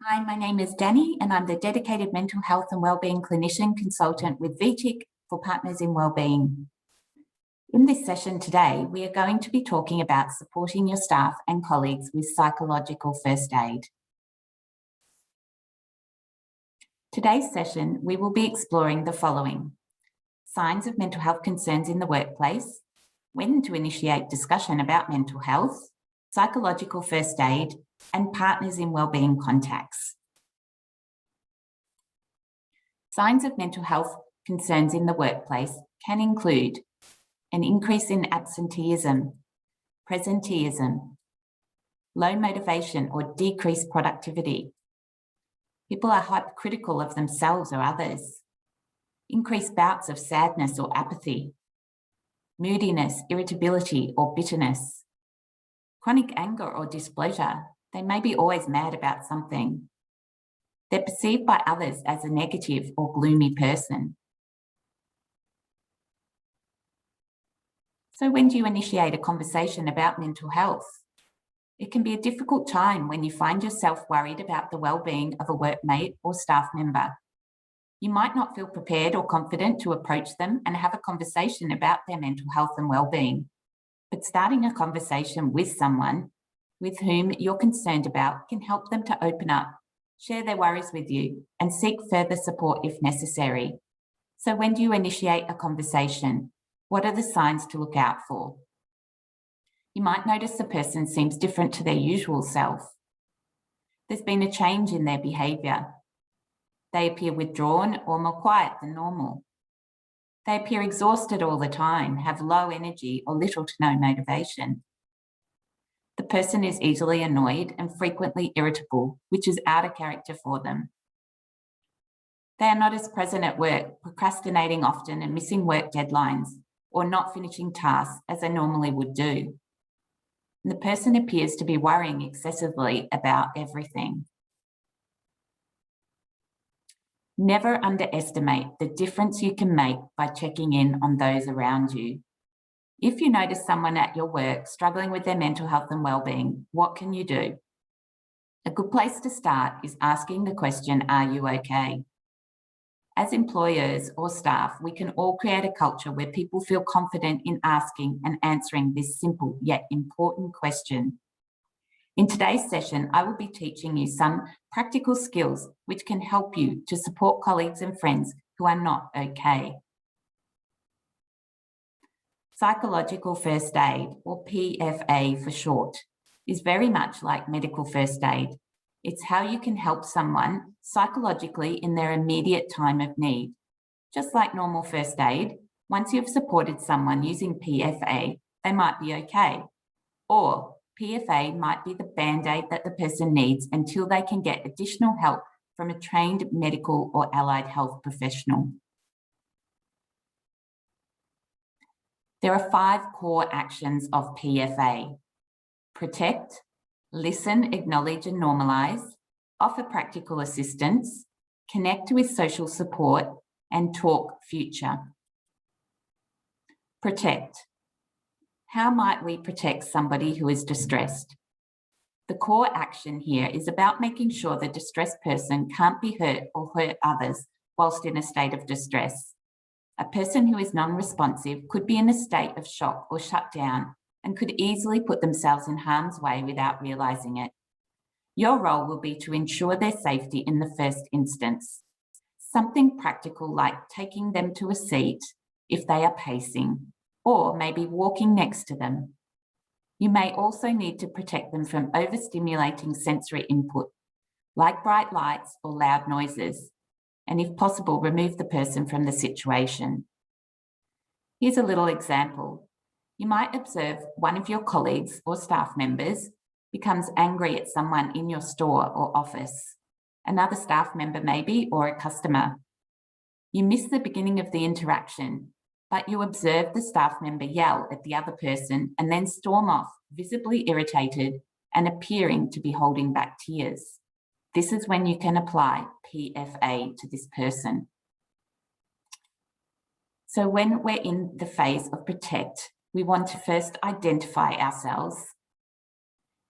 Hi, my name is Danny and I'm the dedicated mental health and wellbeing clinician consultant with VTIC for Partners in Wellbeing. In this session today, we are going to be talking about supporting your staff and colleagues with psychological first aid. Today's session, we will be exploring the following: signs of mental health concerns in the workplace, when to initiate discussion about mental health, psychological first aid, and partners in wellbeing contacts. Signs of mental health concerns in the workplace can include an increase in absenteeism, presenteeism, low motivation or decreased productivity. People are hypercritical of themselves or others, increased bouts of sadness or apathy, moodiness, irritability or bitterness, chronic anger or displeasure. They may be always mad about something. They're perceived by others as a negative or gloomy person. So when do you initiate a conversation about mental health? It can be a difficult time when you find yourself worried about the well-being of a workmate or staff member. You might not feel prepared or confident to approach them and have a conversation about their mental health and well-being. But starting a conversation with someone with whom you're concerned about can help them to open up, share their worries with you, and seek further support if necessary. So when do you initiate a conversation? What are the signs to look out for? You might notice the person seems different to their usual self. There's been a change in their behaviour. They appear withdrawn or more quiet than normal. They appear exhausted all the time, have low energy or little to no motivation. The person is easily annoyed and frequently irritable, which is out of character for them. They are not as present at work, procrastinating often and missing work deadlines, or not finishing tasks as they normally would do. And the person appears to be worrying excessively about everything. Never underestimate the difference you can make by checking in on those around you. If you notice someone at your work struggling with their mental health and well-being, what can you do? A good place to start is asking the question, are you okay? As employers or staff, we can all create a culture where people feel confident in asking and answering this simple yet important question. In today's session, I will be teaching you some practical skills which can help you to support colleagues and friends who are not okay. Psychological first aid, or PFA for short, is very much like medical first aid. It's how you can help someone psychologically in their immediate time of need. Just like normal first aid, once you've supported someone using PFA, they might be okay. Or PFA might be the band-aid that the person needs until they can get additional help from a trained medical or allied health professional. There are 5 core actions of PFA: protect, listen, acknowledge and normalise, offer practical assistance, connect with social support, and talk future. Protect. How might we protect somebody who is distressed? The core action here is about making sure the distressed person can't be hurt or hurt others whilst in a state of distress. A person who is non-responsive could be in a state of shock or shut down and could easily put themselves in harm's way without realising it. Your role will be to ensure their safety in the first instance. Something practical like taking them to a seat if they are pacing, or maybe walking next to them. You may also need to protect them from overstimulating sensory input, like bright lights or loud noises, and if possible, remove the person from the situation. Here's a little example. You might observe one of your colleagues or staff members becomes angry at someone in your store or office, another staff member maybe, or a customer. You miss the beginning of the interaction, but you observe the staff member yell at the other person and then storm off, visibly irritated and appearing to be holding back tears. This is when you can apply PFA to this person. So when we're in the phase of protect, we want to first identify ourselves.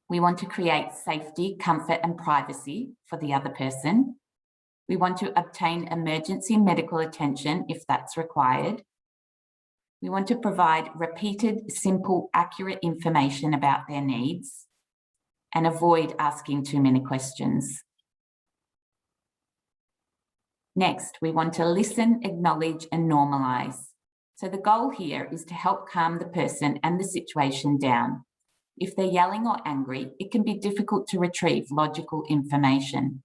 We want to create safety, comfort, and privacy for the other person. We want to obtain emergency medical attention if that's required. We want to provide repeated, simple, accurate information about their needs and avoid asking too many questions. Next, we want to listen, acknowledge, and normalize. So the goal here is to help calm the person and the situation down. If they're yelling or angry, it can be difficult to retrieve logical information.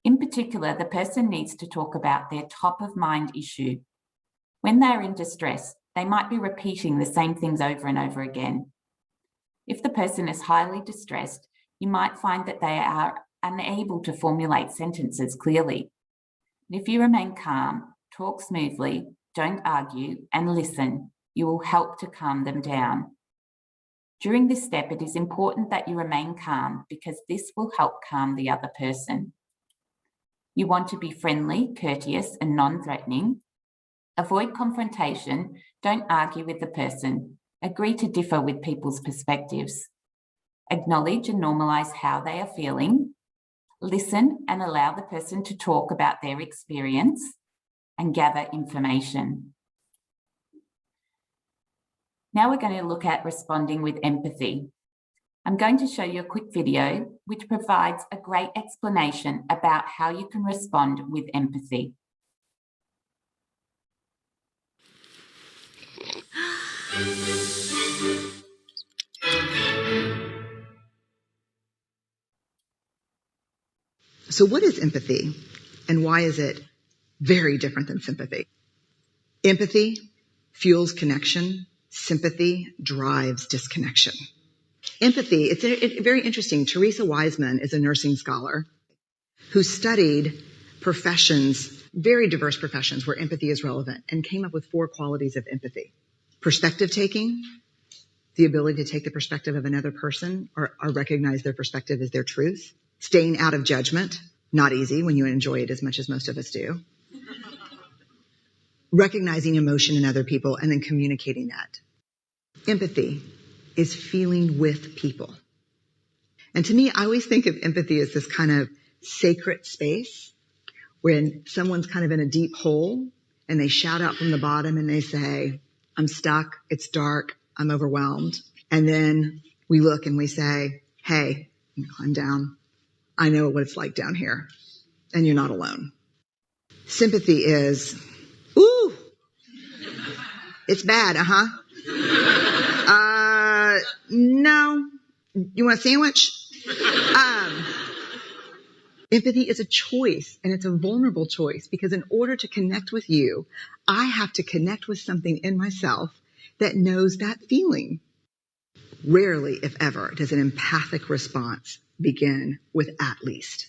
In particular, the person needs to talk about their top of mind issue. When they're in distress, they might be repeating the same things over and over again. If the person is highly distressed, you might find that they are unable to formulate sentences clearly. And if you remain calm, talk smoothly, don't argue, and listen, you will help to calm them down. During this step, it is important that you remain calm because this will help calm the other person. You want to be friendly, courteous, and non-threatening. Avoid confrontation. Don't argue with the person. Agree to differ with people's perspectives. Acknowledge and normalize how they are feeling. Listen and allow the person to talk about their experience and gather information. Now we're going to look at responding with empathy. I'm going to show you a quick video which provides a great explanation about how you can respond with empathy. So what is empathy and why is it very different than sympathy? Empathy fuels connection. Sympathy drives disconnection. Empathy, it's very interesting. Teresa Wiseman is a nursing scholar who studied professions, very diverse professions where empathy is relevant, and came up with 4 qualities of empathy. Perspective taking, the ability to take the perspective of another person or recognize their perspective as their truth. Staying out of judgment, not easy when you enjoy it as much as most of us do. Recognizing emotion in other people and then communicating that. Empathy is feeling with people. And to me, I always think of empathy as this kind of sacred space when someone's kind of in a deep hole and they shout out from the bottom and they say, I'm stuck, it's dark, I'm overwhelmed. And then we look and we say, hey, climb down. I know what it's like down here, and you're not alone. Sympathy is, ooh, it's bad, no, you want a sandwich? Empathy is a choice, and it's a vulnerable choice, because in order to connect with you, I have to connect with something in myself that knows that feeling. Rarely, if ever, does an empathic response begin with at least.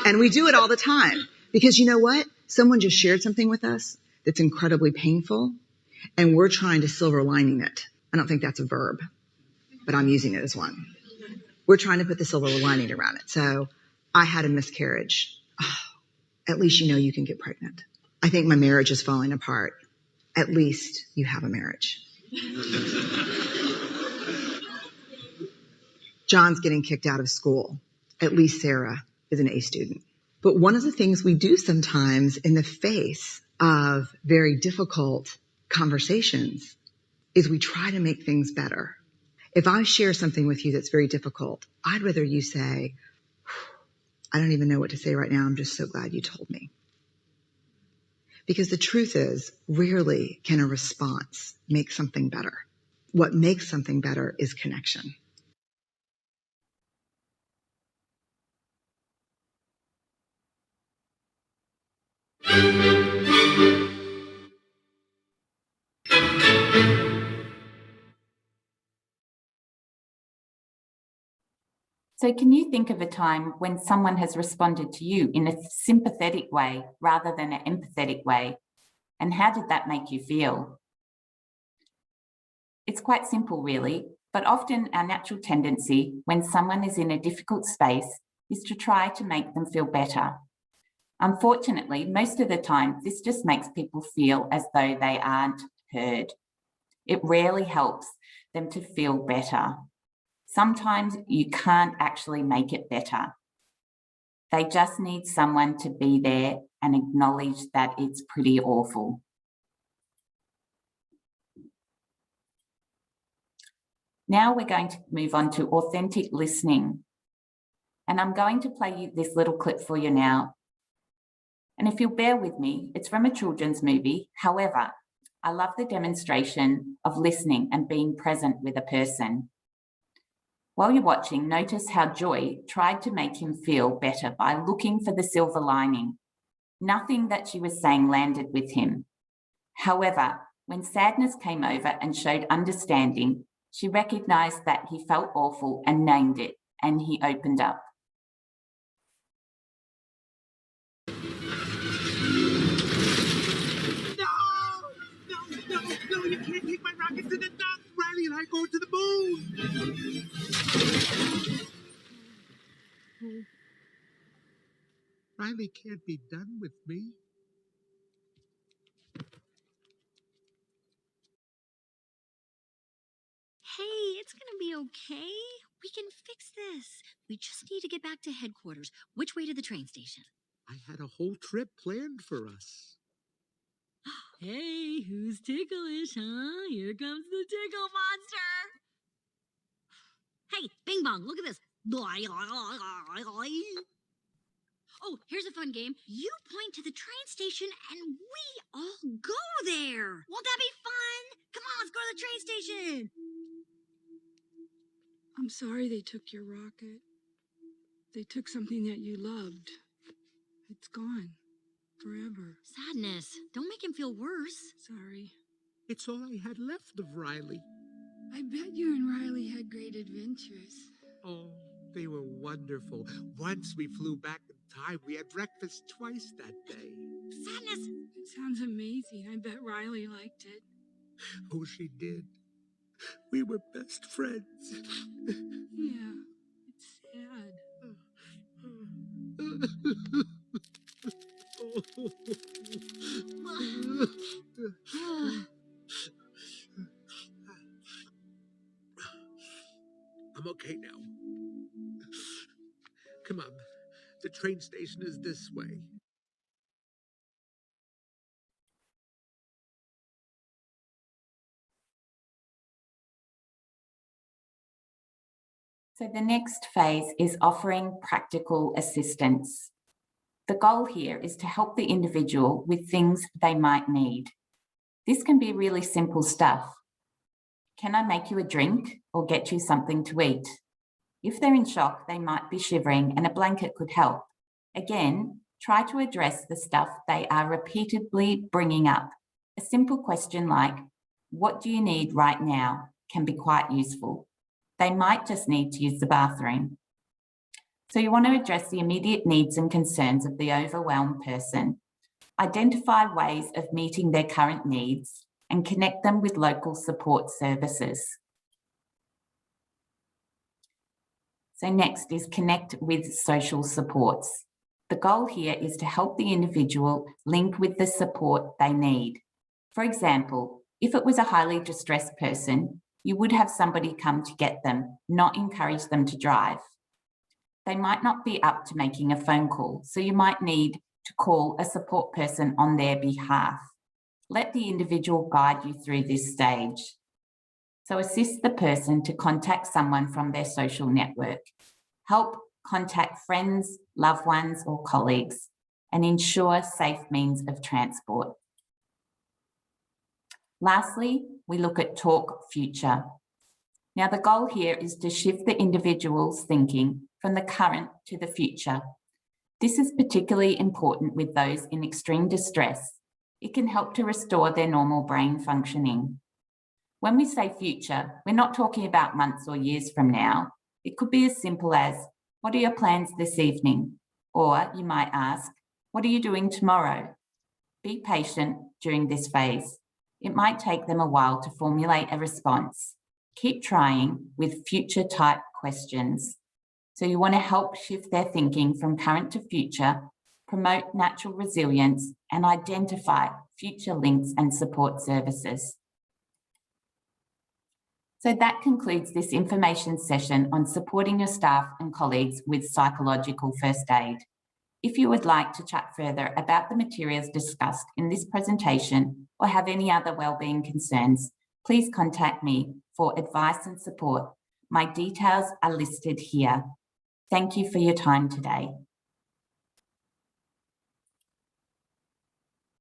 And we do it all the time. Because you know what? Someone just shared something with us that's incredibly painful, and we're trying to silver lining it. I don't think that's a verb, but I'm using it as one. We're trying to put the silver lining around it. So I had a miscarriage. Oh, at least you know you can get pregnant. I think my marriage is falling apart. At least you have a marriage. John's getting kicked out of school. At least Sarah is an A student. But one of the things we do sometimes in the face of very difficult conversations is we try to make things better. If I share something with you that's very difficult, I'd rather you say, I don't even know what to say right now. I'm just so glad you told me. Because the truth is, rarely can a response make something better. What makes something better is connection. So can you think of a time when someone has responded to you in a sympathetic way rather than an empathetic way? And how did that make you feel? It's quite simple, really, but often our natural tendency when someone is in a difficult space is to try to make them feel better. Unfortunately, most of the time, this just makes people feel as though they aren't heard. It rarely helps them to feel better. Sometimes you can't actually make it better. They just need someone to be there and acknowledge that it's pretty awful. Now we're going to move on to authentic listening. And I'm going to play you this little clip for you now. And if you'll bear with me, it's from a children's movie. However, I love the demonstration of listening and being present with a person. While you're watching, notice how Joy tried to make him feel better by looking for the silver lining. Nothing that she was saying landed with him. However, when sadness came over and showed understanding, she recognized that he felt awful and named it, and he opened up. No, you can't take my rocket to the top. Riley and I go to the moon. Riley can't be done with me. Hey, it's gonna be okay. We can fix this. We just need to get back to headquarters. Which way to the train station? I had a whole trip planned for us. Hey, who's ticklish, huh? Here comes the tickle monster. Hey, Bing Bong, look at this. Oh, here's a fun game. You point to the train station and we all go there. Won't that be fun? Come on, let's go to the train station. I'm sorry they took your rocket. They took something that you loved. It's gone. Forever. Sadness. Don't make him feel worse. Sorry. It's all I had left of Riley. I bet you and Riley had great adventures. Oh, they were wonderful. Once we flew back in time. We had breakfast twice that day. Sadness. It sounds amazing. I bet Riley liked it. Oh, she did. We were best friends. Yeah, it's sad. I'm okay now. Come on. The train station is this way. So the next phase is offering practical assistance. The goal here is to help the individual with things they might need. This can be really simple stuff. Can I make you a drink or get you something to eat? If they're in shock, they might be shivering and a blanket could help. Again, try to address the stuff they are repeatedly bringing up. A simple question like, what do you need right now, can be quite useful. They might just need to use the bathroom. So you want to address the immediate needs and concerns of the overwhelmed person. Identify ways of meeting their current needs and connect them with local support services. So next is connect with social supports. The goal here is to help the individual link with the support they need. For example, if it was a highly distressed person, you would have somebody come to get them, not encourage them to drive. They might not be up to making a phone call, so you might need to call a support person on their behalf. Let the individual guide you through this stage. So assist the person to contact someone from their social network. Help contact friends, loved ones, or colleagues, and ensure safe means of transport. Lastly, we look at talk future. Now, the goal here is to shift the individual's thinking from the current to the future. This is particularly important with those in extreme distress. It can help to restore their normal brain functioning. When we say future, we're not talking about months or years from now. It could be as simple as, what are your plans this evening? Or you might ask, what are you doing tomorrow? Be patient during this phase. It might take them a while to formulate a response. Keep trying with future type questions. So you want to help shift their thinking from current to future, promote natural resilience, and identify future links and support services. So that concludes this information session on supporting your staff and colleagues with psychological first aid. If you would like to chat further about the materials discussed in this presentation or have any other wellbeing concerns, please contact me for advice and support. My details are listed here. Thank you for your time today.